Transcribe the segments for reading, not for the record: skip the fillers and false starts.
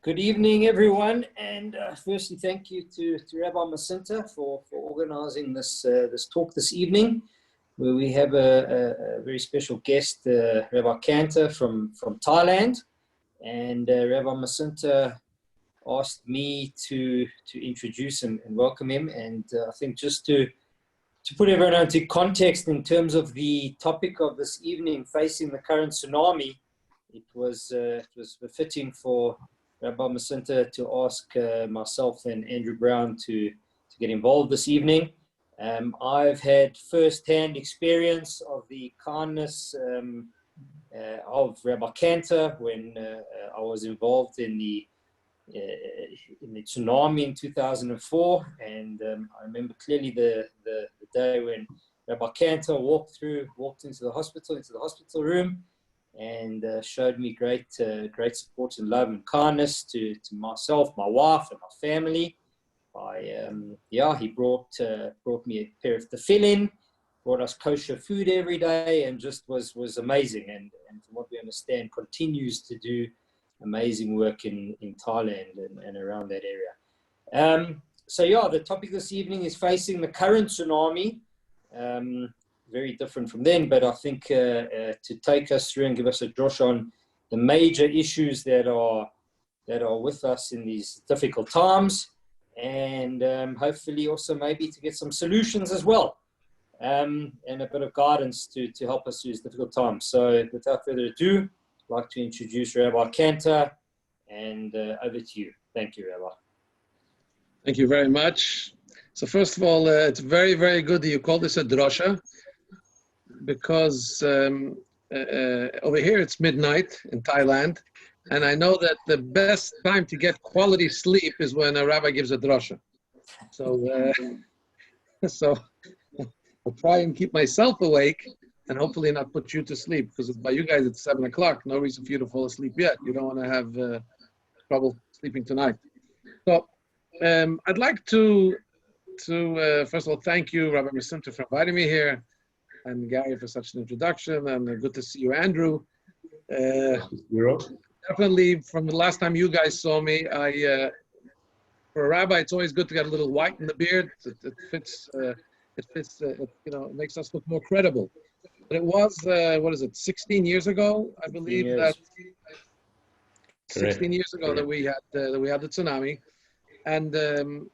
Good evening, everyone. And firstly, thank you to Rabbi Masinta for organizing this talk this evening, where we have a very special guest, Rabbi Kantor from Thailand. And Rabbi Masinta asked me to introduce him and welcome him. And I think just to put everyone into context in terms of the topic of this evening, facing the current tsunami, it was befitting for Rabbi Masinta to ask myself and Andrew Brown to get involved this evening. I've had first-hand experience of the kindness of Rabbi Kantor when I was involved in the tsunami in 2004, and I remember clearly the day when Rabbi Kantor walked into the hospital room, and showed me great support and love and kindness to myself, my wife, and my family. He brought me a pair of tefillin, brought us kosher food every day, and just was amazing. And from what we understand, continues to do amazing work in Thailand and around that area. The topic this evening is facing the current tsunami. Very different from then, but I think to take us through and give us a drosh on the major issues that are with us in these difficult times, and hopefully also maybe to get some solutions as well, and a bit of guidance to help us through these difficult times. So without further ado, I'd like to introduce Rabbi Kantor, and over to you. Thank you, Rabbi. Thank you very much. So first of all, it's very, very good that you call this a drosha, because over here it's midnight in Thailand, and I know that the best time to get quality sleep is when a rabbi gives a drosha. So I'll try and keep myself awake and hopefully not put you to sleep, because by you guys it's 7 o'clock. No reason for you to fall asleep yet. You don't want to have trouble sleeping tonight. So I'd like to first of all thank you, Rabbi Masinta, for inviting me here, and Gary for such an introduction, and good to see you, Andrew. Definitely, from the last time you guys saw me, for a rabbi, it's always good to get a little white in the beard. It fits. It makes us look more credible. But it was 16 years ago, I believe that. 16 years ago that we had the tsunami, and.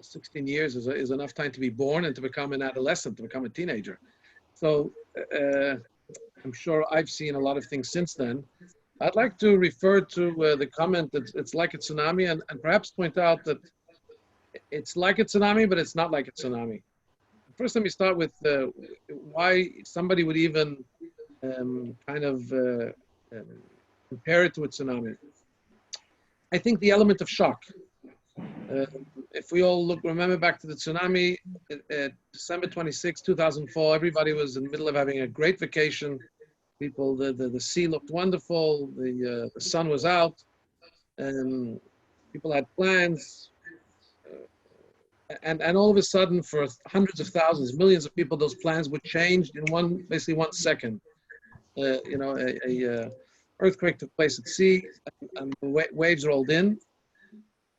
16 years is enough time to be born and to become an adolescent, to become a teenager. So I'm sure I've seen a lot of things since then. I'd like to refer to the comment that it's like a tsunami, and perhaps point out that it's like a tsunami, but it's not like a tsunami. First, let me start with why somebody would even compare it to a tsunami. I think the element of shock. If we all remember back to the tsunami, December 26, 2004, everybody was in the middle of having a great vacation. People, the sea looked wonderful, the sun was out, and people had plans. And all of a sudden, for hundreds of thousands, millions of people, those plans would change in basically 1 second. A earthquake took place at sea, and the waves rolled in.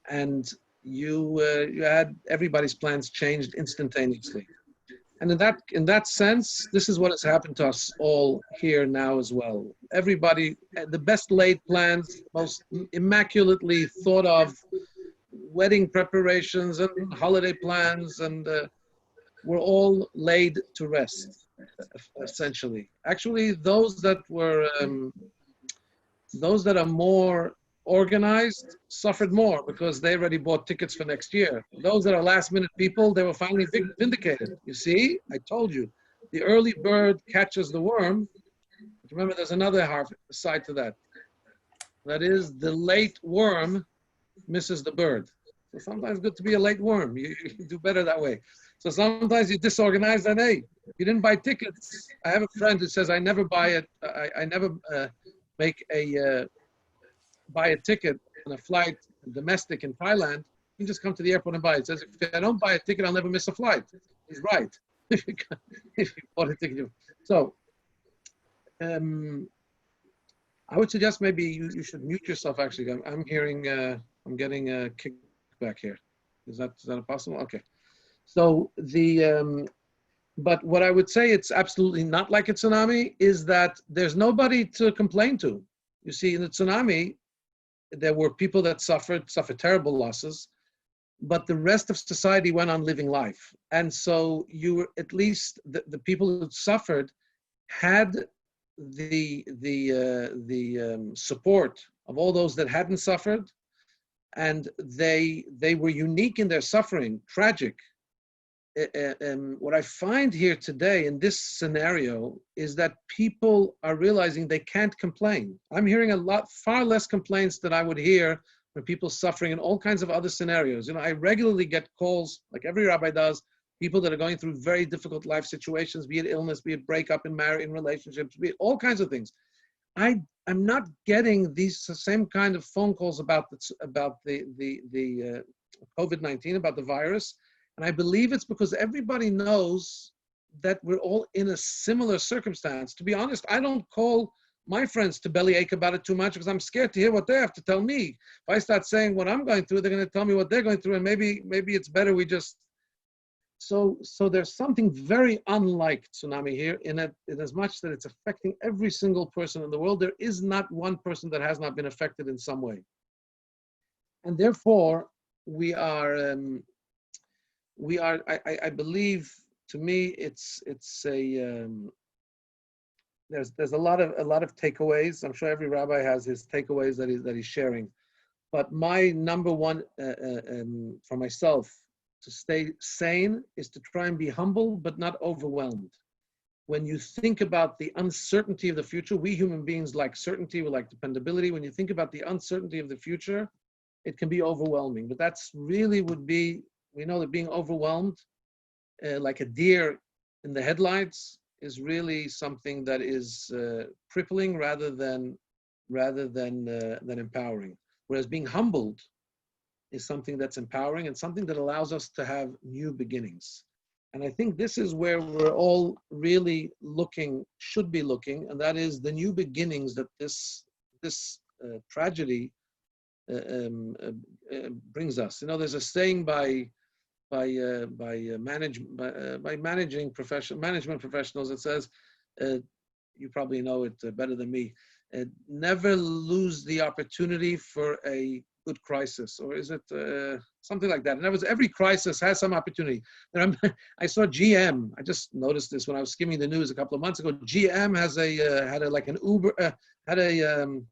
And you had everybody's plans changed instantaneously. And in that sense, this is what has happened to us all here now as well. Everybody, the best laid plans, most immaculately thought of wedding preparations and holiday plans, and were all laid to rest, essentially. Actually, those that are more organized suffered more, because they already bought tickets for next year. Those that are last minute people, they were finally vindicated. You see, I told you, the early bird catches the worm. But remember, there's another side to that. That is, the late worm misses the bird. So sometimes it's good to be a late worm. You do better that way. So sometimes you disorganize, and hey, you didn't buy tickets. I have a friend who says, I never buy it. I never buy a ticket on a flight domestic in Thailand. You just come to the airport and buy it. It says, if I don't buy a ticket, I'll never miss a flight. He's right. If you bought a ticket. So I would suggest maybe you should mute yourself. Actually, I'm hearing, I'm getting a kickback here. Is that possible? Okay. So but what I would say, it's absolutely not like a tsunami, is that there's nobody to complain to. You see, in the tsunami, there were people that suffered terrible losses, but the rest of society went on living life. And so you were, at least the people who suffered had the support of all those that hadn't suffered, and they were unique in their suffering, tragic. What I find here today in this scenario is that people are realizing they can't complain. I'm hearing far less complaints than I would hear from people suffering in all kinds of other scenarios. You know, I regularly get calls, like every rabbi does, people that are going through very difficult life situations, be it illness, be it breakup in marriage, in relationships, be it all kinds of things. I'm not getting these same kind of phone calls about the COVID-19, about the virus. And I believe it's because everybody knows that we're all in a similar circumstance. To be honest, I don't call my friends to bellyache about it too much because I'm scared to hear what they have to tell me. If I start saying what I'm going through, they're going to tell me what they're going through, and maybe it's better we just. So there's something very unlike tsunami here in as much that it's affecting every single person in the world. There is not one person that has not been affected in some way. And therefore, I believe, to me, it's a, there's a lot of takeaways. I'm sure every rabbi has his takeaways that he's sharing. But my number one for myself, to stay sane, is to try and be humble but not overwhelmed. When you think about the uncertainty of the future, we human beings like certainty, we like dependability. When you think about the uncertainty of the future, it can be overwhelming. But that's really would be, we know that being overwhelmed, like a deer in the headlights, is really something that is crippling rather than empowering. Whereas being humbled is something that's empowering and something that allows us to have new beginnings. And I think this is where we're all really should be looking, and that is the new beginnings that this tragedy brings us. You know, there's a saying by management professionals that says, you probably know it better than me, never lose the opportunity for a good crisis, or is it something like that? In other words, every crisis has some opportunity. I saw GM. I just noticed this when I was skimming the news a couple of months ago. GM has had an Uber, had a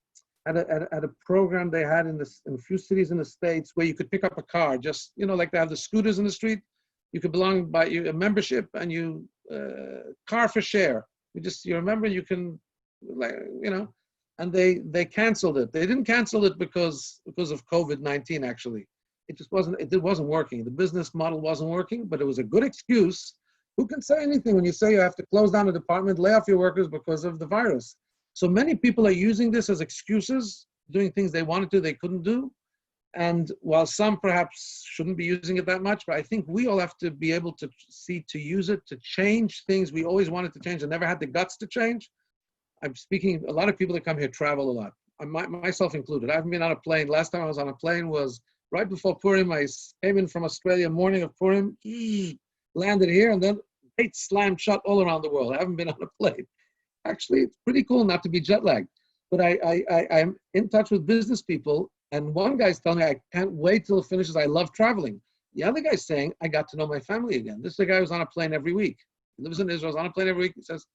program they had in a few cities in the States where you could pick up a car. Just, you know, like they have the scooters in the street. You could belong by a membership, and you car for share. You remember, you can, like, you know. And they canceled it. They didn't cancel it because of COVID-19. Actually, it wasn't working. The business model wasn't working, but it was a good excuse. Who can say anything when you say you have to close down a department, lay off your workers because of the virus? So many people are using this as excuses, doing things they wanted to, they couldn't do. And while some perhaps shouldn't be using it that much, but I think we all have to be able to use it to change things we always wanted to change and never had the guts to change. I'm speaking, a lot of people that come here travel a lot, myself included. I haven't been on a plane. Last time I was on a plane was right before Purim. I came in from Australia morning of Purim, landed here, and then gate slammed shut all around the world. I haven't been on a plane. Actually, it's pretty cool not to be jet lagged. But I'm in touch with business people, and one guy's telling me, I can't wait till it finishes. I love traveling. The other guy's saying, I got to know my family again. This is a guy who's on a plane every week. He lives in Israel, he's on a plane every week. He says,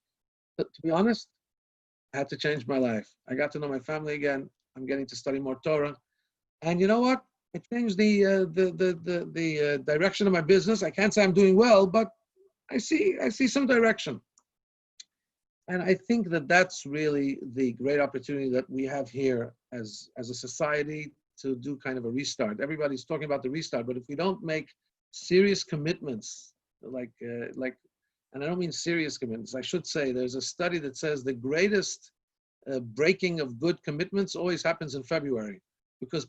to be honest, I had to change my life. I got to know my family again. I'm getting to study more Torah. And you know what? I changed the direction of my business. I can't say I'm doing well, but I see some direction. And I think that that's really the great opportunity that we have here as a society to do kind of a restart. Everybody's talking about the restart, but if we don't make serious commitments, and I don't mean serious commitments, I should say there's a study that says the greatest breaking of good commitments always happens in February. Because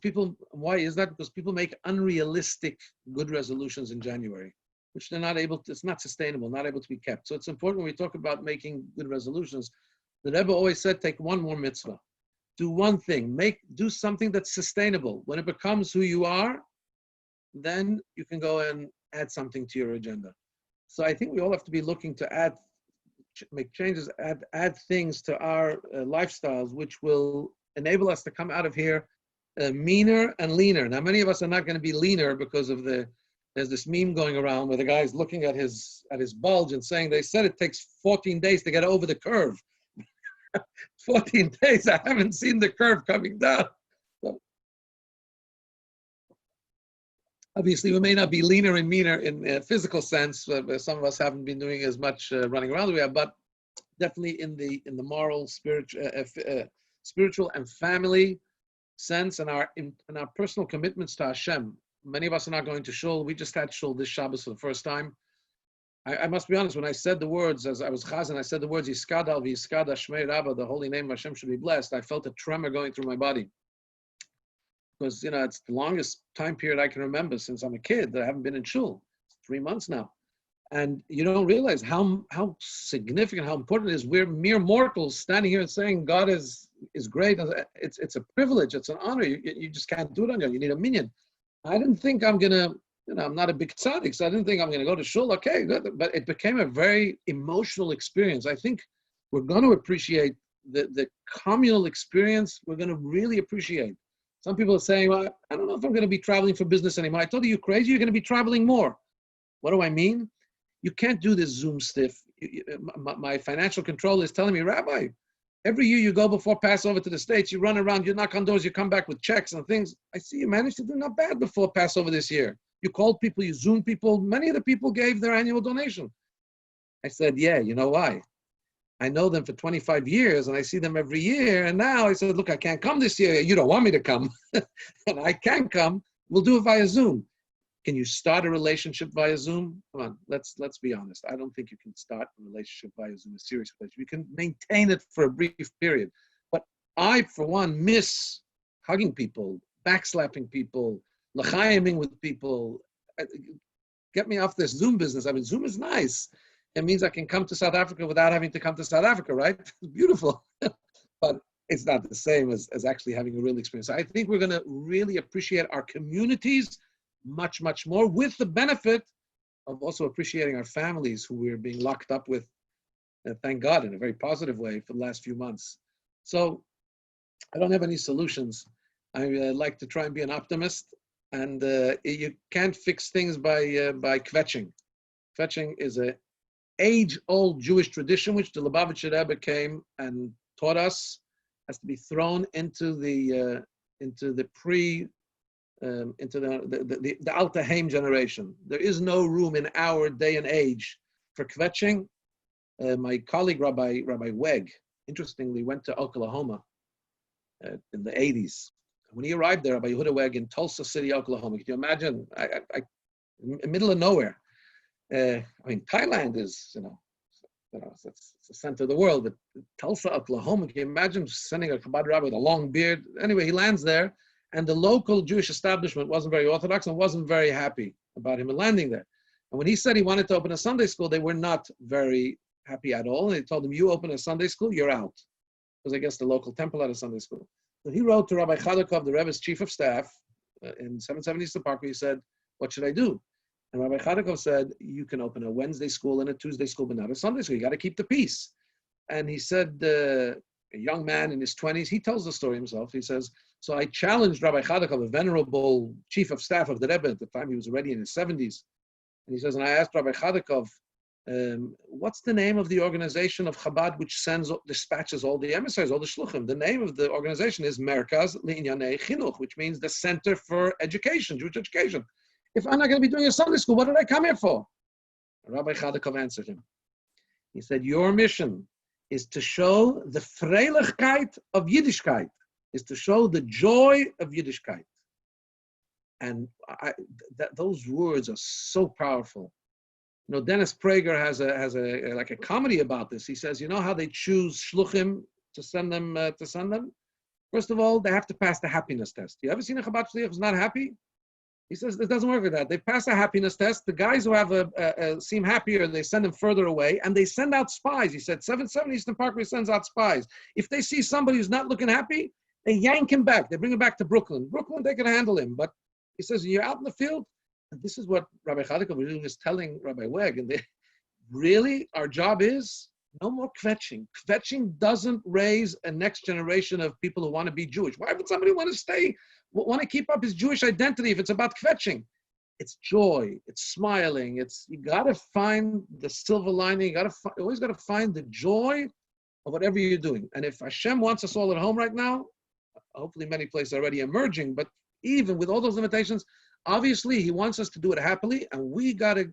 why is that? Because people make unrealistic good resolutions in January, which they're not able to, it's not sustainable, not able to be kept. So it's important when we talk about making good resolutions. The Rebbe always said, take one more mitzvah. do one thing. Do something that's sustainable. When it becomes who you are, then you can go and add something to your agenda. So I think we all have to be looking to make changes, add things to our lifestyles, which will enable us to come out of here meaner and leaner. Now, many of us are not going to be leaner because of there's this meme going around where the guy's looking at his bulge and saying, they said it takes 14 days to get over the curve. 14 days, I haven't seen the curve coming down. So, obviously, we may not be leaner and meaner in a physical sense. Some of us haven't been doing as much running around as we have, but definitely in the moral, spiritual and family sense, and our personal commitments to Hashem. Many of us are not going to shul. We just had shul this Shabbos for the first time. I must be honest, when I said the words, as I was chazan, I said the words, Yiskada v'Yiskada Shmei Rabba, the holy name of Hashem should be blessed. I felt a tremor going through my body. Because, it's the longest time period I can remember since I'm a kid that I haven't been in shul. It's 3 months now. And you don't realize how significant, how important it is. We're mere mortals standing here and saying God is great. It's a privilege. It's an honor. You just can't do it on your own. You need a minyan. I didn't think I'm going to, I'm not a big tzaddik, so I didn't think I'm going to go to shul. Okay, good. But it became a very emotional experience. I think we're going to appreciate the communal experience. We're going to really appreciate. Some people are saying, well, I don't know if I'm going to be traveling for business anymore. I told you, you're crazy. You're going to be traveling more. What do I mean? You can't do this Zoom stiff. My financial controller is telling me, Rabbi, every year you go before Passover to the States, you run around, you knock on doors, you come back with checks and things. I see you managed to do not bad before Passover this year. You called people, you Zoomed people. Many of the people gave their annual donation. I said, yeah, you know why? I know them for 25 years and I see them every year. And now I said, look, I can't come this year. You don't want me to come. And I can come. We'll do it via Zoom. Can you start a relationship via Zoom? Come on, let's be honest. I don't think you can start a relationship via Zoom, a serious relationship. You can maintain it for a brief period. But I, for one, miss hugging people, backslapping people, l'chaiming with people. Get me off this Zoom business. I mean, Zoom is nice. It means I can come to South Africa without having to come to South Africa, right? It's beautiful. But it's not the same as actually having a real experience. I think we're going to really appreciate our communities much, much more, with the benefit of also appreciating our families who we're being locked up with, thank God, in a very positive way for the last few months. So I don't have any solutions. I like to try and be an optimist, and you can't fix things by kvetching. Kvetching is an age-old Jewish tradition, which the Lubavitcher Rebbe came and taught us, has to be thrown into the Alta Haim generation. There is no room in our day and age for kvetching. My colleague, Rabbi Weg, interestingly, went to Oklahoma in the 80s. When he arrived there, Rabbi Yehuda Weg in Tulsa City, Oklahoma, can you imagine? In the middle of nowhere. Thailand is, it's the center of the world, but Tulsa, Oklahoma, can you imagine sending a Chabad rabbi with a long beard? Anyway, he lands there. And the local Jewish establishment wasn't very orthodox and wasn't very happy about him landing there. And when he said he wanted to open a Sunday school, they were not very happy at all. And they told him, you open a Sunday school, you're out. Because I guess the local temple had a Sunday school. So he wrote to Rabbi Chadakov, the Rebbe's chief of staff, in 770 East Park, he said, what should I do? And Rabbi Chadakov said, you can open a Wednesday school and a Tuesday school, but not a Sunday school. You got to keep the peace. And he said, a young man in his 20s, he tells the story himself. He says, so I challenged Rabbi Chadakov, a venerable chief of staff of the Rebbe at the time. He was already in his 70s. And he says, and I asked Rabbi Chadakov, what's the name of the organization of Chabad which dispatches all the emissaries, all the shluchim? The name of the organization is Merkaz Li'inyanei Chinuch, which means the Center for Education, Jewish Education. If I'm not going to be doing a Sunday school, what did I come here for? Rabbi Chadakov answered him. He said, your mission is to show the Freilichkeit of Yiddishkeit, is to show the joy of Yiddishkeit. And those words are so powerful. Dennis Prager has a comedy about this. He says, you know how they choose shluchim to send them? First of all, they have to pass the happiness test. You ever seen a Chabad shliach who's not happy? He says it doesn't work with that. They pass a happiness test. The guys who have seem happier, they send them further away, and they send out spies. He said 770 Eastern Parkway sends out spies. If they see somebody who's not looking happy, They yank him back. They bring him back to Brooklyn. Brooklyn, they can handle him. But he says, you're out in the field. And this is what Rabbi Chadikov was telling Rabbi Weg. And really, our job is no more kvetching. Kvetching doesn't raise a next generation of people who want to be Jewish. Why would somebody want to keep up his Jewish identity if it's about kvetching? It's joy. It's smiling. You got to find the silver lining. You always got to find the joy of whatever you're doing. And if Hashem wants us all at home right now, hopefully many places are already emerging, but even with all those limitations, obviously he wants us to do it happily, and we got to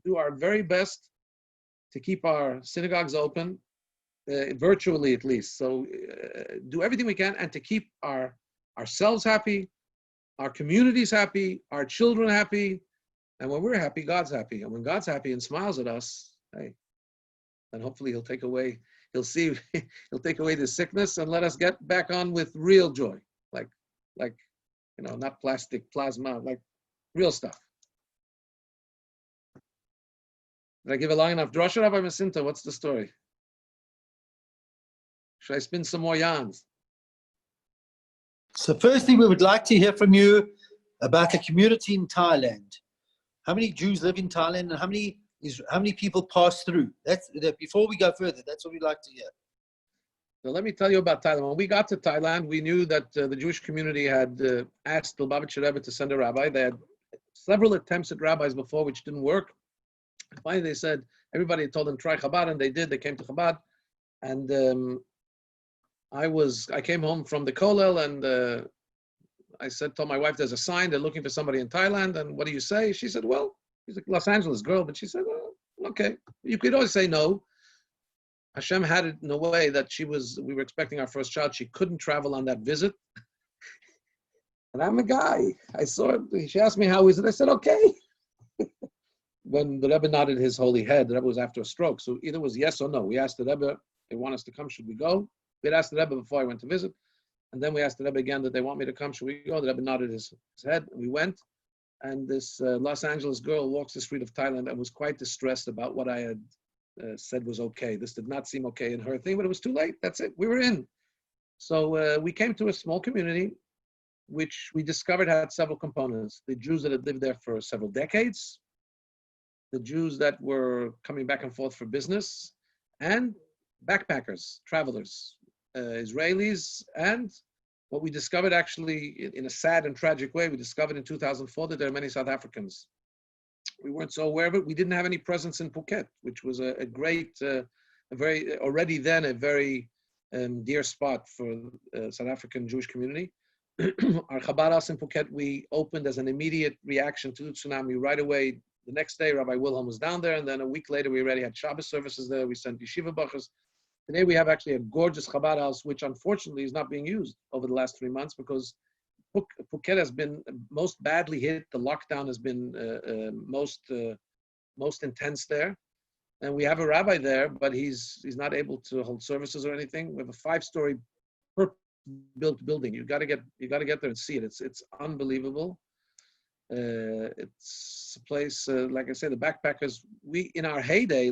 do our very best to keep our synagogues open, virtually at least. So do everything we can, and to keep ourselves happy, our communities happy, our children happy, and when we're happy, God's happy. And when God's happy and smiles at us, hey, then hopefully he'll take away the sickness and let us get back on with real joy, like not plastic plasma, like real stuff. Did I give a long enough drasha, Rabbi Masinta? What's the story? Should I spin some more yarns? So firstly, we would like to hear from you about the community in Thailand. How many Jews live in Thailand, and how many people pass through? Before we go further, that's what we'd like to hear. So let me tell you about Thailand. When we got to Thailand, we knew that the Jewish community had asked the Lubavitcher Rebbe to send a rabbi. They had several attempts at rabbis before, which didn't work. Finally, they said, everybody told them, try Chabad, and they did. They came to Chabad. And I came home from the Kollel, and I told my wife, there's a sign, they're looking for somebody in Thailand, and what do you say? She said, well, she's a Los Angeles girl, but she said, well, okay. You could always say no. Hashem had it in a way that we were expecting our first child. She couldn't travel on that visit. And I'm a guy. I saw it. She asked me, how is it? I said, okay. When the Rebbe nodded his holy head, the Rebbe was after a stroke. So either it was yes or no. We asked the Rebbe, they want us to come, should we go? We had asked the Rebbe before I went to visit. And then we asked the Rebbe again that they want me to come, should we go? The Rebbe nodded his head, and we went. And this Los Angeles girl walks the street of Thailand and was quite distressed about what I had said was okay. This did not seem okay in her thing, but it was too late. That's it. We were in. So we came to a small community, which we discovered had several components. The Jews that had lived there for several decades, the Jews that were coming back and forth for business, and backpackers, travelers, Israelis, and what we discovered actually in a sad and tragic way, we discovered in 2004 that there are many South Africans. We weren't so aware of it. We didn't have any presence in Phuket, which was a great, already then a very dear spot for South African Jewish community. Our Chabad house in Phuket, we opened as an immediate reaction to the tsunami right away. The next day, Rabbi Wilhelm was down there, and then a week later, we already had Shabbos services there. We sent yeshiva bachas. Today, we have actually a gorgeous Chabad house, which unfortunately is not being used over the last 3 months because Phuket has been most badly hit. The lockdown has been most intense there, and we have a rabbi there, but he's not able to hold services or anything. We have a 5-story built building. You got to get there and see it. It's unbelievable. It's a place, like I say, the backpackers. In our heyday,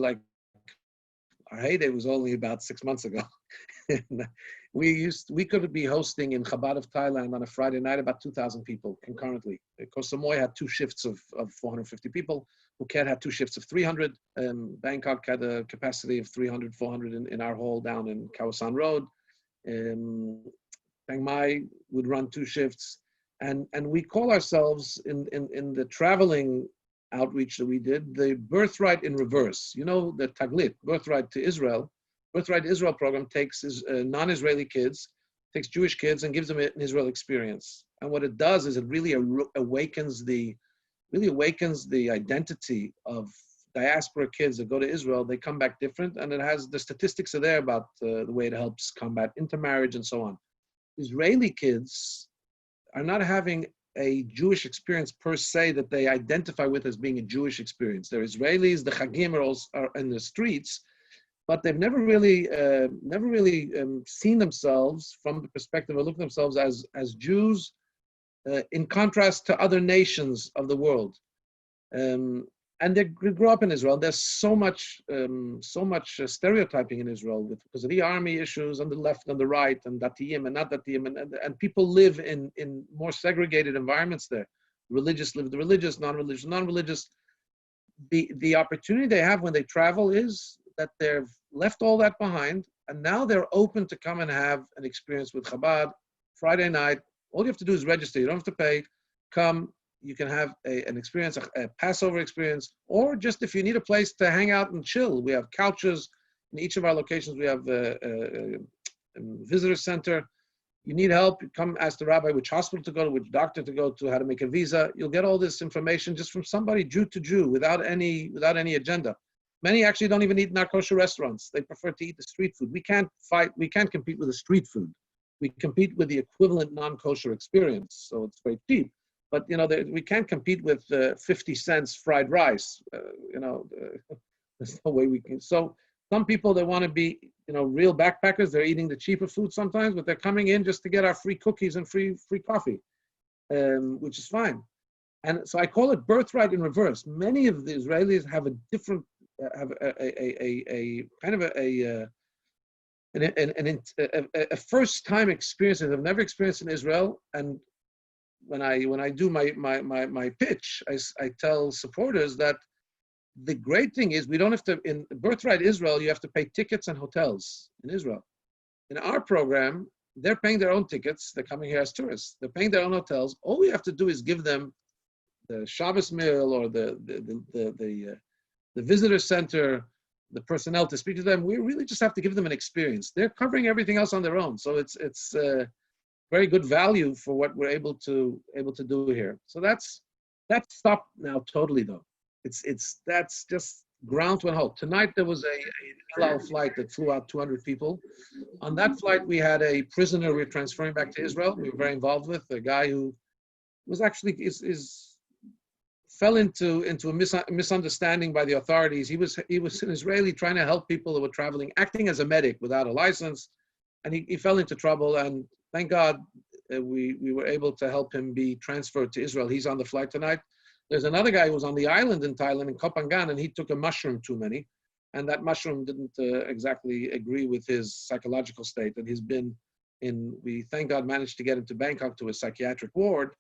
our heyday was only about 6 months ago. We could be hosting in Chabad of Thailand on a Friday night about 2,000 people concurrently. Koh Samui had 2 shifts of 450 people. Phuket had 2 shifts of 300. Bangkok had a capacity of 300, 400 in our hall down in Kawasan Road. Chiang Mai would run 2 shifts. And we call ourselves, in the traveling outreach that we did, the Birthright in Reverse. You know, the Taglit, Birthright to Israel. Birthright to Israel program takes non-Israeli kids, takes Jewish kids and gives them an Israel experience. And what it does is it really awakens the identity of diaspora kids that go to Israel. They come back different, and the statistics are there about the way it helps combat intermarriage and so on. Israeli kids are not having a Jewish experience per se that they identify with as being a Jewish experience. They're Israelis, the Chagim are in the streets, but they've never really seen themselves from the perspective of looking at themselves as Jews in contrast to other nations of the world. and they grew up in Israel. There's so much stereotyping in Israel because of the army issues on the left and the right, and datiyim and not datiyim, and people live in more segregated environments there. Religious live the religious, non-religious non-religious. The opportunity they have when they travel is that they've left all that behind, and now they're open to come and have an experience with Chabad. Friday night, all you have to do is register. You don't have to pay. Come. You can have an experience, a Passover experience, or just if you need a place to hang out and chill. We have couches in each of our locations. We have a visitor center. You need help, you come ask the rabbi which hospital to go to, which doctor to go to, how to make a visa. You'll get all this information just from somebody, Jew to Jew, without any agenda. Many actually don't even eat in our kosher restaurants. They prefer to eat the street food. We can't compete with the street food. We compete with the equivalent non-kosher experience, so it's very cheap. But we can't compete with 50 cents fried rice. There's no way we can. So some people, they want to be real backpackers. They're eating the cheaper food sometimes, but they're coming in just to get our free cookies and free coffee, which is fine. And so I call it birthright in reverse. Many of the Israelis have a different, have a kind of a first-time experience that they've never experienced in Israel. And when I do my pitch, I tell supporters that the great thing is we don't have to, in Birthright Israel, you have to pay tickets and hotels in Israel. In our program, they're paying their own tickets. They're coming here as tourists. They're paying their own hotels. All we have to do is give them the Shabbos meal or the visitor center, the personnel to speak to them. We really just have to give them an experience. They're covering everything else on their own. So it's very good value for what we're able to do here. So that's stopped now totally though. That's just ground to a halt. Tonight there was a El Al flight that flew out 200 people. On that flight we had a prisoner we were transferring back to Israel. We were very involved with a guy who was actually fell into a misunderstanding by the authorities. He was an Israeli trying to help people who were traveling, acting as a medic without a license, and he fell into trouble. And thank God we were able to help him be transferred to Israel. He's on the flight tonight. There's another guy who was on the island in Thailand, in Koh Phangan, and he took a mushroom too many, and that mushroom didn't exactly agree with his psychological state. And he's been we thank God managed to get him to Bangkok to a psychiatric ward,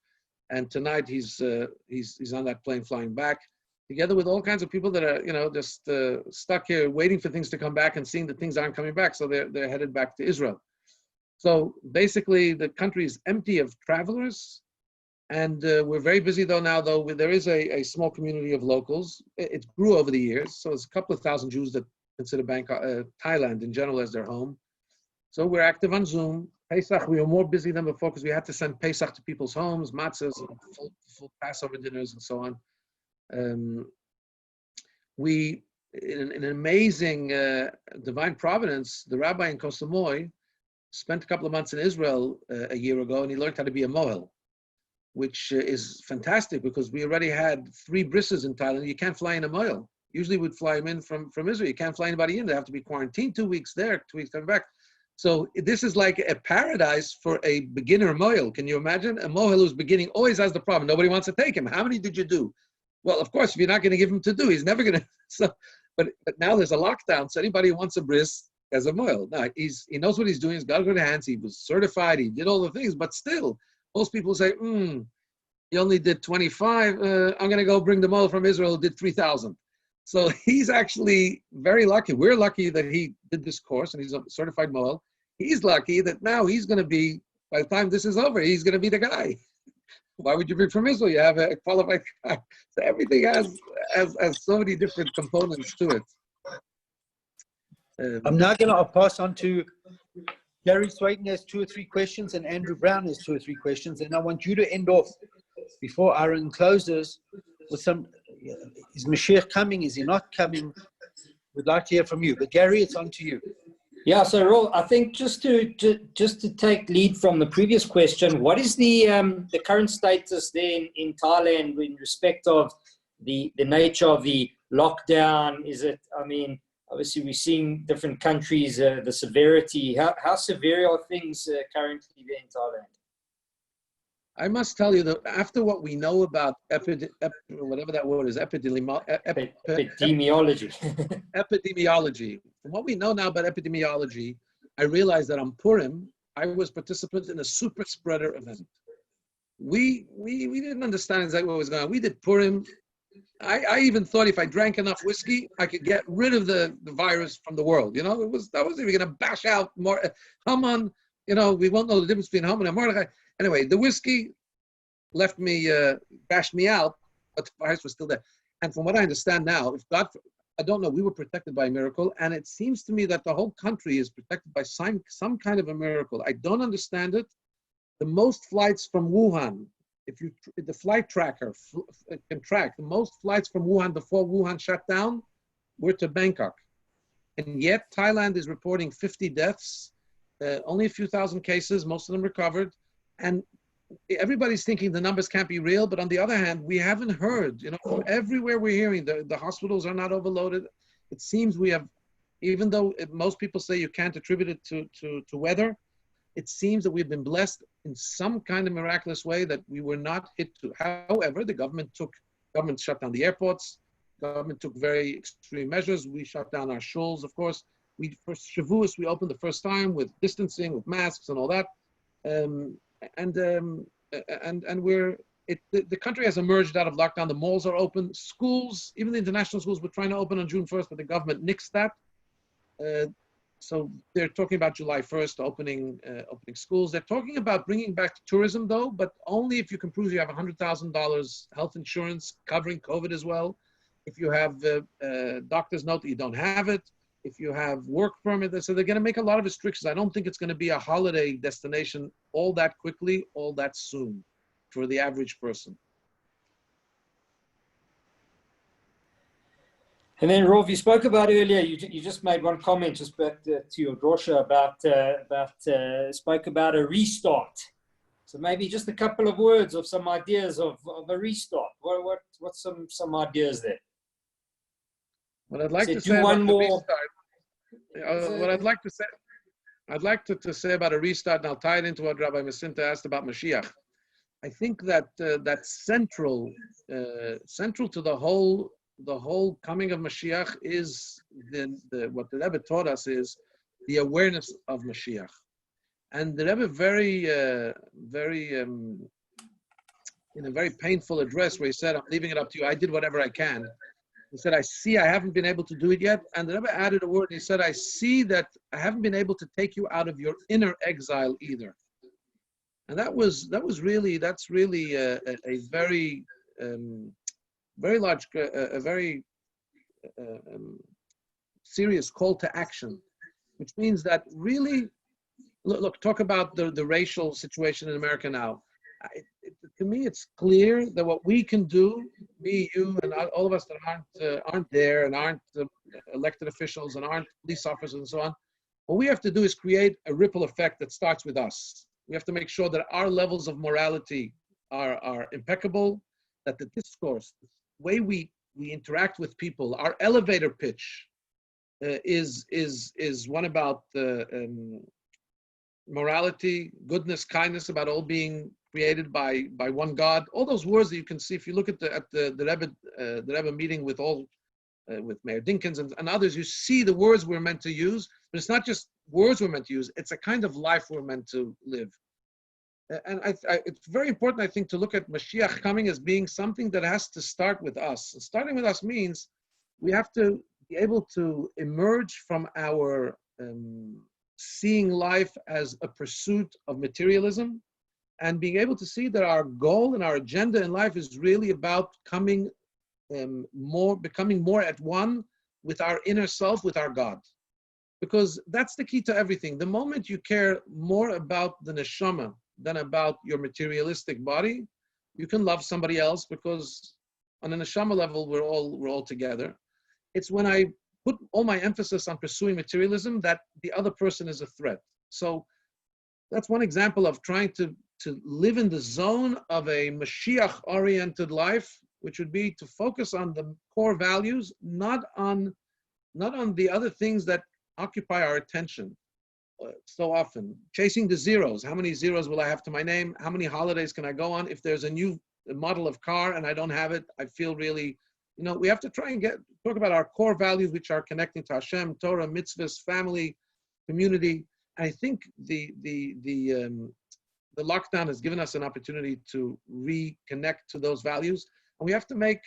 and tonight he's on that plane flying back, together with all kinds of people that are just stuck here waiting for things to come back and seeing that things aren't coming back, so they're headed back to Israel. So basically, the country is empty of travelers. And we're very busy now there is a small community of locals. It grew over the years. So there's a couple of thousand Jews that consider Bangkok, Thailand in general as their home. So we're active on Zoom. Pesach, we were more busy than before because we had to send Pesach to people's homes, matzahs, full Passover dinners and so on. We, in an amazing divine providence, the rabbi in Koh Samui spent a couple of months in Israel a year ago, and he learned how to be a mohel, which is fantastic because we already had 3 brisses in Thailand. You can't fly in a mohel. Usually we'd fly them in from Israel. You can't fly anybody in. They have to be quarantined 2 weeks there, 2 weeks coming back. So this is like a paradise for a beginner mohel. Can you imagine? A mohel who's beginning always has the problem. Nobody wants to take him. How many did you do? Well, of course, if you're not going to give him to do, he's never going to. So, but now there's a lockdown. So anybody who wants a bris has a mohel. Now, he knows what he's doing. He's got good hands. He was certified. He did all the things. But still, most people say, he only did 25. I'm going to go bring the mohel from Israel who did 3,000. So he's actually very lucky. We're lucky that he did this course and he's a certified mohel. He's lucky that now he's going to be, by the time this is over, he's going to be the guy. Why would you bring from Israel? You have a qualified guy. So everything has so many different components to it. I'm now going to pass on to Gary Swayton has 2 or 3 questions, and Andrew Brown has 2 or 3 questions. And I want you to end off before Aaron closes with some, is Mashiach coming? Is he not coming? We'd like to hear from you. But Gary, it's on to you. Yeah, so Ro, I think just to take lead from the previous question, what is the current status there in Thailand in respect of the nature of the lockdown? Is it, obviously we're seeing different countries, the severity. How severe are things currently there in Thailand? I must tell you that after what we know about whatever that word is, Epidemiology. epidemiology. From what we know now about epidemiology, I realized that on Purim, I was participant in a super spreader event. We didn't understand exactly what was going on. We did Purim. I even thought if I drank enough whiskey, I could get rid of the virus from the world. You know, that was we're gonna bash out more Haman. You know, we won't know the difference between Haman and Mordechai. Anyway, the whiskey left me, bashed me out, but the virus was still there. And from what I understand now, if God, I don't know, we were protected by a miracle, and it seems to me that the whole country is protected by some kind of a miracle. I don't understand it. The most flights from Wuhan, the flight tracker can track, the most flights from Wuhan before Wuhan shut down were to Bangkok. And yet Thailand is reporting 50 deaths, only a few thousand cases, most of them recovered. And everybody's thinking the numbers can't be real, but on the other hand, we haven't heard, you know, from everywhere we're hearing the hospitals are not overloaded. It seems we have, even though most people say you can't attribute it to weather, it seems that we've been blessed in some kind of miraculous way that we were not hit to. However, the government shut down the airports. Government took very extreme measures. We shut down our shuls, of course. For Shavuos, we opened the first time with distancing, with masks and all that. The country has emerged out of lockdown. The malls are open. Schools, even the international schools, were trying to open on June 1st, but the government nixed that. So they're talking about July 1st opening schools. They're talking about bringing back tourism, though, but only if you can prove you have $100,000 health insurance covering COVID as well. If you have doctor's note that you don't have it. If you have work permit, so they're going to make a lot of restrictions. I don't think it's going to be a holiday destination all that quickly, all that soon for the average person. And then, Rolf, you spoke about earlier, you just made one comment just back to your drosha spoke about a restart. So maybe just a couple of words of some ideas of a restart. What's some ideas there? What I'd like to say about the restart, what I'd like to say about a restart, and I'll tie it into what Rabbi Masinta asked about Mashiach. I think that that's central to the whole coming of Mashiach is what the Rebbe taught us is the awareness of Mashiach. And the Rebbe very in a very painful address where he said, I'm leaving it up to you. I did whatever I can. He said, I see I haven't been able to do it yet. And the Rebbe added a word. He said, I see that I haven't been able to take you out of your inner exile either. And that's really a very very large, a very serious call to action, which means that really, look, talk about the racial situation in America now. To me, it's clear that what we can do, me, you, and all of us that aren't there and aren't elected officials and aren't police officers and so on, what we have to do is create a ripple effect that starts with us. We have to make sure that our levels of morality are impeccable, that the discourse, the way we interact with people, our elevator pitch is one about morality, goodness, kindness, about all being created by one God. All those words that you can see if you look at the Rebbe meeting with Mayor Dinkins and others, you see the words we're meant to use, but it's not just words we're meant to use, it's a kind of life we're meant to live. And it's very important, I think, to look at Mashiach coming as being something that has to start with us. And starting with us means we have to be able to emerge from our seeing life as a pursuit of materialism and being able to see that our goal and our agenda in life is really about becoming more at one with our inner self, with our God. Because that's the key to everything. The moment you care more about the neshama than about your materialistic body, you can love somebody else, because on a neshama level, we're all together. It's when I put all my emphasis on pursuing materialism that the other person is a threat. So that's one example of trying to live in the zone of a Mashiach-oriented life, which would be to focus on the core values, not on the other things that occupy our attention. so often. Chasing the zeros. How many zeros will I have to my name? How many holidays can I go on? If there's a new model of car and I don't have it, I feel really, we have to try and talk about our core values, which are connecting to Hashem, Torah, mitzvahs, family, community. I think the lockdown has given us an opportunity to reconnect to those values. And we have to make,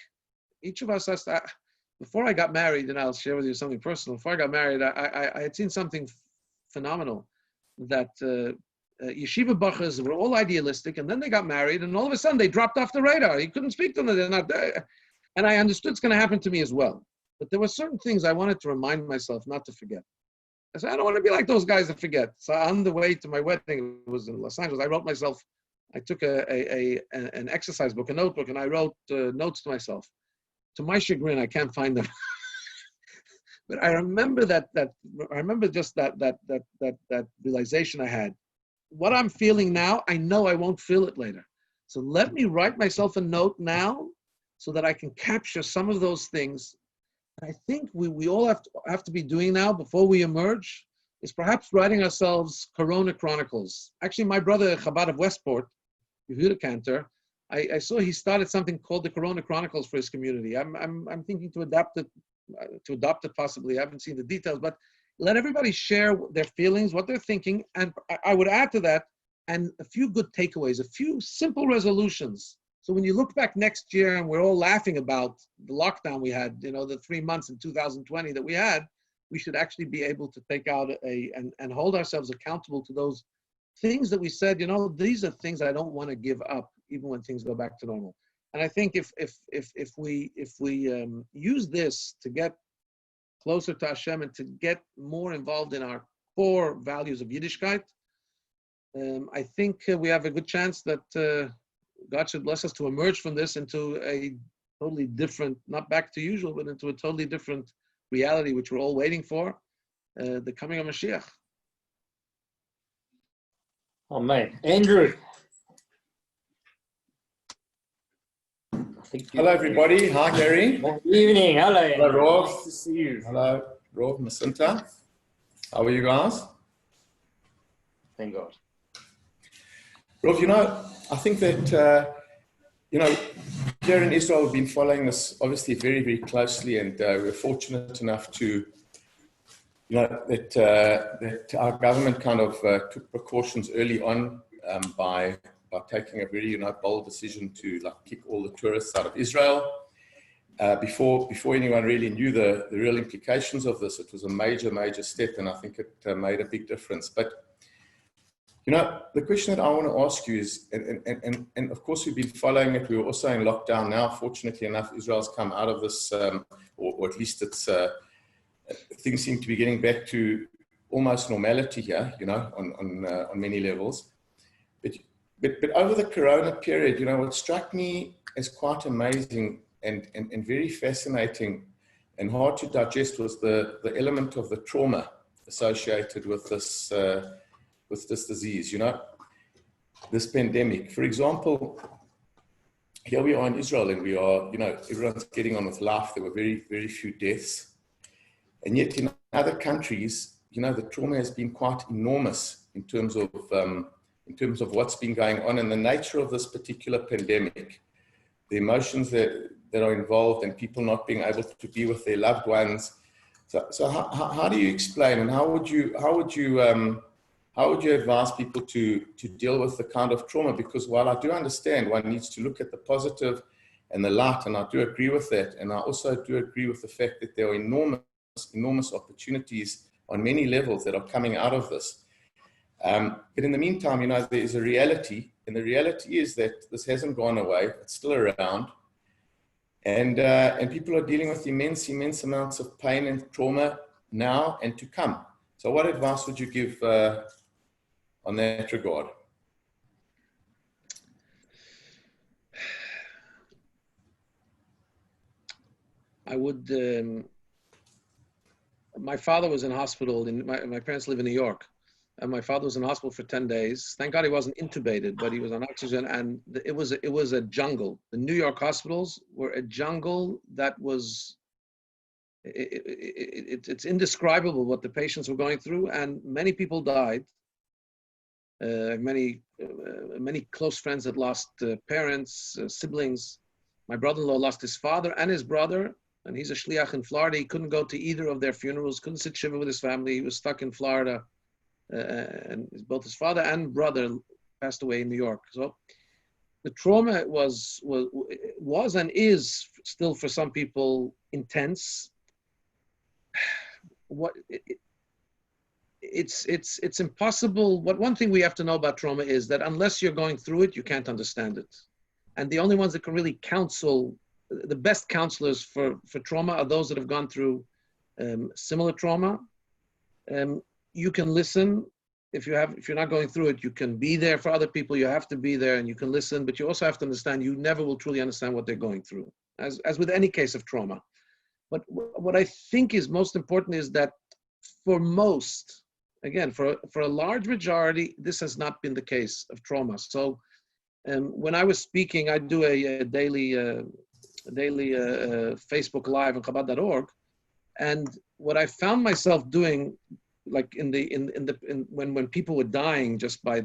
each of us has to, before I got married, and I'll share with you something personal. Before I got married, I had seen something phenomenal, that yeshiva bachas were all idealistic, and then they got married, and all of a sudden they dropped off the radar. You couldn't speak to them, they're not there. And I understood it's going to happen to me as well. But there were certain things I wanted to remind myself not to forget. I said, I don't want to be like those guys that forget. So on the way to my wedding, it was in Los Angeles, I wrote myself, I took an exercise book, a notebook, and I wrote notes to myself. To my chagrin, I can't find them. But I remember that realization I had. What I'm feeling now, I know I won't feel it later. So let me write myself a note now so that I can capture some of those things. I think we all have to be doing now before we emerge is perhaps writing ourselves Corona Chronicles. Actually, my brother Chabad of Westport, Yehuda Cantor, I saw he started something called the Corona Chronicles for his community. I'm thinking to adopt it possibly. I haven't seen the details, but let everybody share their feelings, what they're thinking, and I would add to that, and a few good takeaways, a few simple resolutions. So when you look back next year and we're all laughing about the lockdown we had, the 3 months in 2020 that we had, we should actually be able to take out and hold ourselves accountable to those things that we said, these are things I don't want to give up, even when things go back to normal. And I think if we use this to get closer to Hashem and to get more involved in our core values of Yiddishkeit, I think we have a good chance that God should bless us to emerge from this into a totally different, not back to usual, but into a totally different reality, which we're all waiting for, the coming of Mashiach. Amen. Andrew. Hello, everybody. Hi, Gary. Good evening. Hello. Hello, Rov. Nice to see you. Hello, Rov, Masinta. How are you guys? Thank God. Rov, I think that, here in Israel, we've been following this obviously very, very closely, and we're fortunate enough to, that our government kind of took precautions early on by taking a very, bold decision to kick all the tourists out of Israel. Before anyone really knew the real implications of this, it was a major, major step, and I think it made a big difference. But the question that I want to ask you is, and of course we've been following it. We're also in lockdown now. Fortunately enough, Israel's come out of this, or at least it's things seem to be getting back to almost normality here. On many levels. But over the Corona period, what struck me as quite amazing and very fascinating and hard to digest was the element of the trauma associated with this disease, this pandemic. For example, here we are in Israel and we are, everyone's getting on with life. There were very, very few deaths. And yet in other countries, the trauma has been quite enormous in terms of what's been going on and the nature of this particular pandemic, the emotions that are involved and people not being able to be with their loved ones. So how do you explain, and how would you advise people to deal with the kind of trauma? Because while I do understand one needs to look at the positive and the light, and I do agree with that, and I also do agree with the fact that there are enormous opportunities on many levels that are coming out of this. But in the meantime, there is a reality, and the reality is that this hasn't gone away. It's still around. And people are dealing with immense amounts of pain and trauma now and to come. So what advice would you give on that regard? I would, my father was in hospital, my parents live in New York. And my father was in hospital for 10 days. Thank God he wasn't intubated, but he was on oxygen, and it was a jungle. The New York hospitals were a jungle that was It's indescribable what the patients were going through, and many people died. Many close friends had lost parents, siblings. My brother-in-law lost his father and his brother, and he's a shliach in Florida. He couldn't go to either of their funerals, couldn't sit shiva with his family. He was stuck in Florida, and both his father and brother passed away in New York. So the trauma was and is still for some people intense. It's impossible. One thing we have to know about trauma is that unless you're going through it, you can't understand it. And the only ones that can really counsel, the best counselors for trauma are those that have gone through similar trauma. You can listen. If you're not going through it, you can be there for other people. You have to be there and you can listen, but you also have to understand you never will truly understand what they're going through, as with any case of trauma. But what I think is most important is that for most, again, for a large majority, this has not been the case of trauma. So when I was speaking, I do a daily Facebook Live on Chabad.org, and what I found myself doing, like when people were dying just by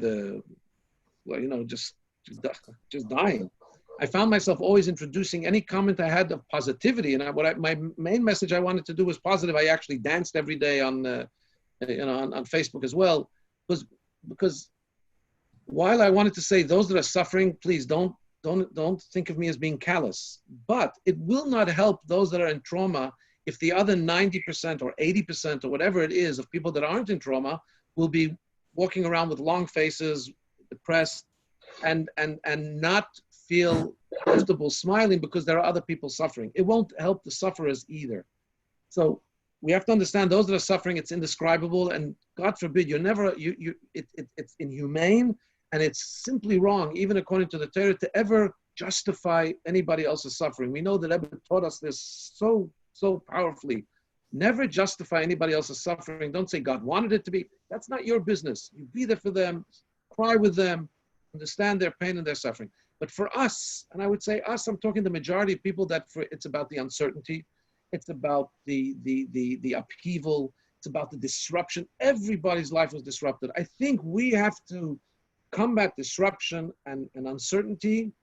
just dying, I found myself always introducing any comment I had of positivity. And my main message I wanted to do was positive. I actually danced every day on Facebook as well, because while I wanted to say those that are suffering, please don't think of me as being callous. But it will not help those that are in trauma if the other 90% or 80% or whatever it is of people that aren't in trauma will be walking around with long faces, depressed, and not feel comfortable smiling because there are other people suffering. It won't help the sufferers either. So we have to understand those that are suffering, it's indescribable, and God forbid, it's inhumane, and it's simply wrong, even according to the Torah, to ever justify anybody else's suffering. We know that Rebbe taught us this so powerfully. Never justify anybody else's suffering. Don't say God wanted it to be. That's not your business. You be there for them, cry with them, understand their pain and their suffering. But for us, and I would say us, I'm talking the majority of people it's about the uncertainty. It's about the upheaval. It's about the disruption. Everybody's life was disrupted. I think we have to combat disruption and uncertainty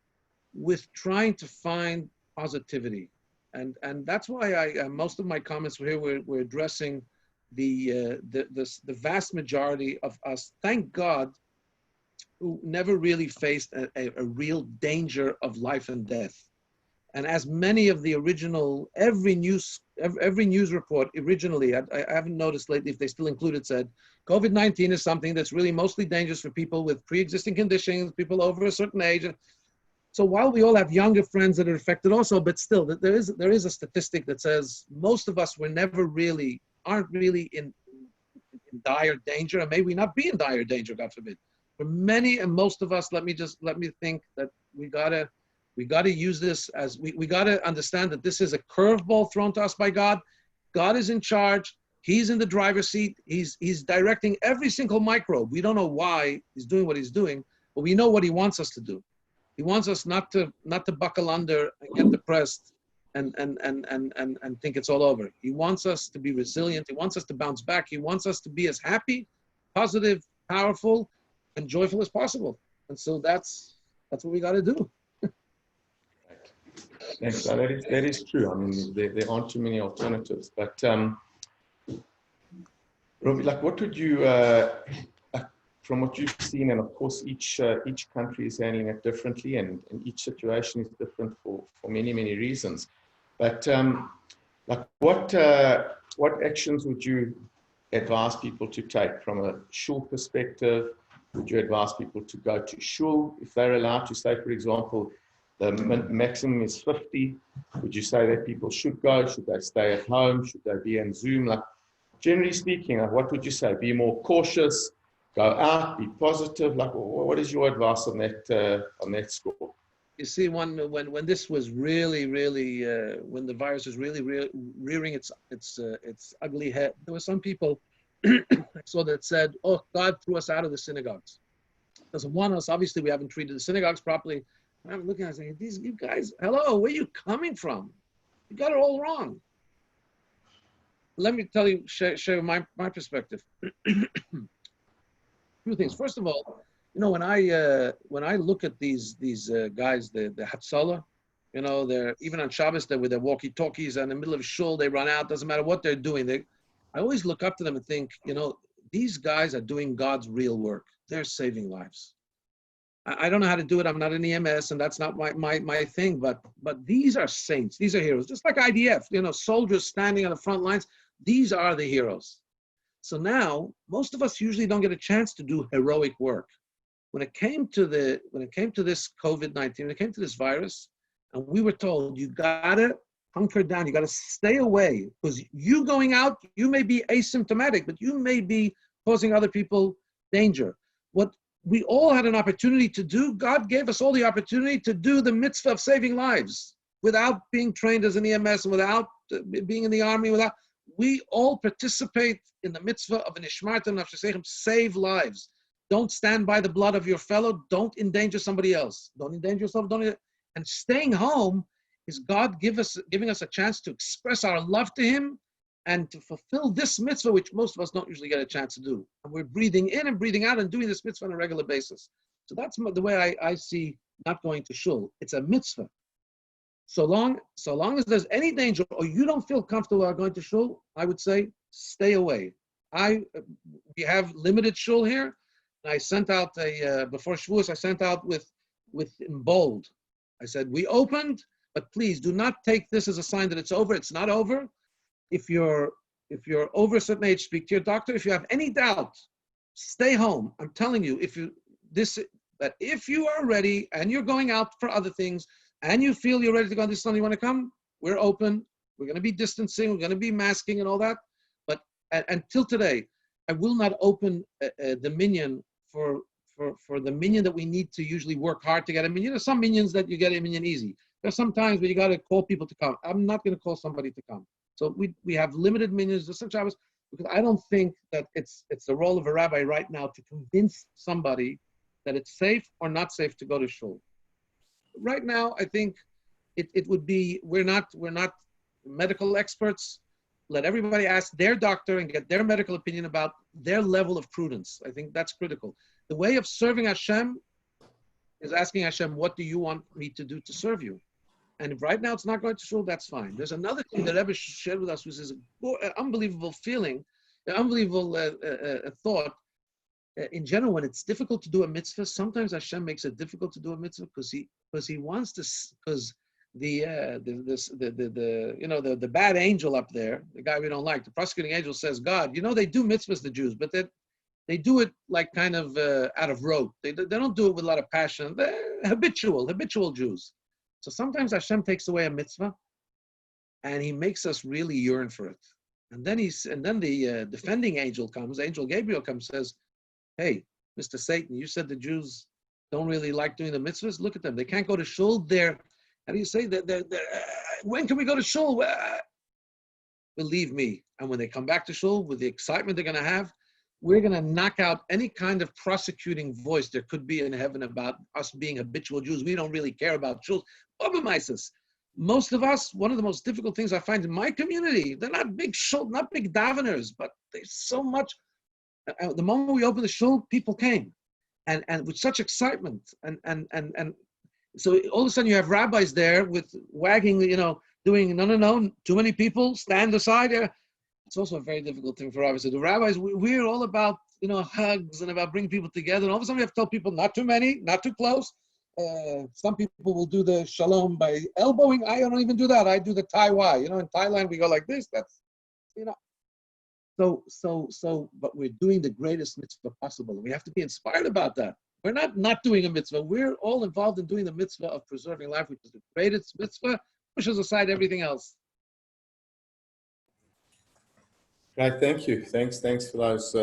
with trying to find positivity. And that's why most of my comments here we're addressing the vast majority of us, thank God, who never really faced a real danger of life and death. And as many of the original, every news report originally, I haven't noticed lately if they still include it, said COVID-19 is something that's really mostly dangerous for people with pre-existing conditions, people over a certain age. So while we all have younger friends that are affected also, but still, there is a statistic that says most of us aren't really in dire danger, and may we not be in dire danger, God forbid. For many and most of us, let me think that we gotta use this as we gotta understand that this is a curveball thrown to us by God. God is in charge. He's in the driver's seat. He's directing every single microbe. We don't know why he's doing what he's doing, but we know what he wants us to do. He wants us not to buckle under and get depressed and think it's all over. He wants us to be resilient. He wants us to bounce back. He wants us to be as happy, positive, powerful, and joyful as possible. And so that's what we got to do. Thanks. That is true. I mean, there aren't too many alternatives. But Robbie, like, what would you, from what you've seen, and of course each country is handling it differently, and each situation is different for many reasons. But like, what actions would you advise people to take from a shul perspective? Would you advise people to go to shul if they're allowed to? Say, for example, the maximum is 50. Would you say that people should go? Should they stay at home? Should they be on Zoom? Like, generally speaking, like, what would you say? Be more cautious, go out, be positive. Like, what is your advice on that score? You see, when this was really when the virus was really rearing its ugly head, there were some people I saw that said, "Oh, God threw us out of the synagogues." Doesn't want us. Obviously, we haven't treated the synagogues properly. I'm looking at it saying, "You guys, hello, where are you coming from? You got it all wrong." let me tell you, share my perspective. Two things. First of all, when I look at these guys, the Hatzalah, they're even on Shabbos, they're with their walkie-talkies, and in the middle of shul, they run out. Doesn't matter what they're doing. I always look up to them and think, these guys are doing God's real work. They're saving lives. I don't know how to do it. I'm not an EMS, and that's not my thing. But these are saints. These are heroes. Just like IDF, soldiers standing on the front lines. These are the heroes. So now, most of us usually don't get a chance to do heroic work. When it came to this COVID-19, when it came to this virus, and we were told, you gotta hunker down, you gotta stay away, because you going out, you may be asymptomatic, but you may be causing other people danger. What we all had an opportunity to do, God gave us all the opportunity to do the mitzvah of saving lives without being trained as an EMS and without being in the army, we all participate in the mitzvah of an ishmartem nafshechem, save lives. Don't stand by the blood of your fellow. Don't endanger somebody else. Don't endanger yourself. And staying home is God giving us a chance to express our love to Him and to fulfill this mitzvah, which most of us don't usually get a chance to do. And we're breathing in and breathing out and doing this mitzvah on a regular basis. So that's the way I see not going to shul. It's a mitzvah. So long as there's any danger or you don't feel comfortable about going to shul, I would say stay away. We have limited shul here. And I sent out before Shavuos, I sent out with in bold. I said, we opened, but please do not take this as a sign that it's over. It's not over. If you're over a certain age, speak to your doctor. If you have any doubt, stay home. I'm telling you, if you are ready and you're going out for other things and you feel you're ready to go on this Sunday, you want to come, we're open. We're going to be distancing. We're going to be masking and all that. But until today, I will not open the minyan for the minyan that we need to usually work hard to get a minyan. There's some minyans that you get a minyan easy. There's some times where you got to call people to come. I'm not going to call somebody to come. So we have limited minyans this Shabbos because I don't think that it's the role of a rabbi right now to convince somebody that it's safe or not safe to go to shul. Right now, I think it would be, we're not medical experts. Let everybody ask their doctor and get their medical opinion about their level of prudence. I think that's critical. The way of serving Hashem is asking Hashem, what do you want me to do to serve you? And if right now it's not going to shul, that's fine. There's another thing that Rebbe shared with us, which is an unbelievable feeling, an unbelievable thought. In general, when it's difficult to do a mitzvah, sometimes Hashem makes it difficult to do a mitzvah because he wants to, because the bad angel up there, the guy we don't like, the prosecuting angel says, God, they do mitzvahs, the Jews, but they do it like kind of out of rote. They don't do it with a lot of passion. They're habitual Jews. So sometimes Hashem takes away a mitzvah, and He makes us really yearn for it. And then the defending angel comes, Angel Gabriel comes, says, hey, Mr. Satan, you said the Jews don't really like doing the mitzvahs. Look at them. They can't go to shul. How do you say that? When can we go to shul? Believe me. And when they come back to shul with the excitement they're going to have, we're going to knock out any kind of prosecuting voice there could be in heaven about us being habitual Jews. We don't really care about shuls. Most of us, one of the most difficult things I find in my community, they're not big shul, not big daveners, but there's so much. The moment we opened the shul, people came, and with such excitement, and so all of a sudden you have rabbis there with wagging, doing no, too many people, stand aside. It's also a very difficult thing for rabbis. So the rabbis, we're all about hugs and about bringing people together. And all of a sudden we have to tell people not too many, not too close. Some people will do the shalom by elbowing. I don't even do that. I do the Tai Wai. In Thailand we go like this. That's So, but we're doing the greatest mitzvah possible. We have to be inspired about that. We're not doing a mitzvah. We're all involved in doing the mitzvah of preserving life, which is the greatest mitzvah, pushes aside everything else. Right, thank you. Thanks for those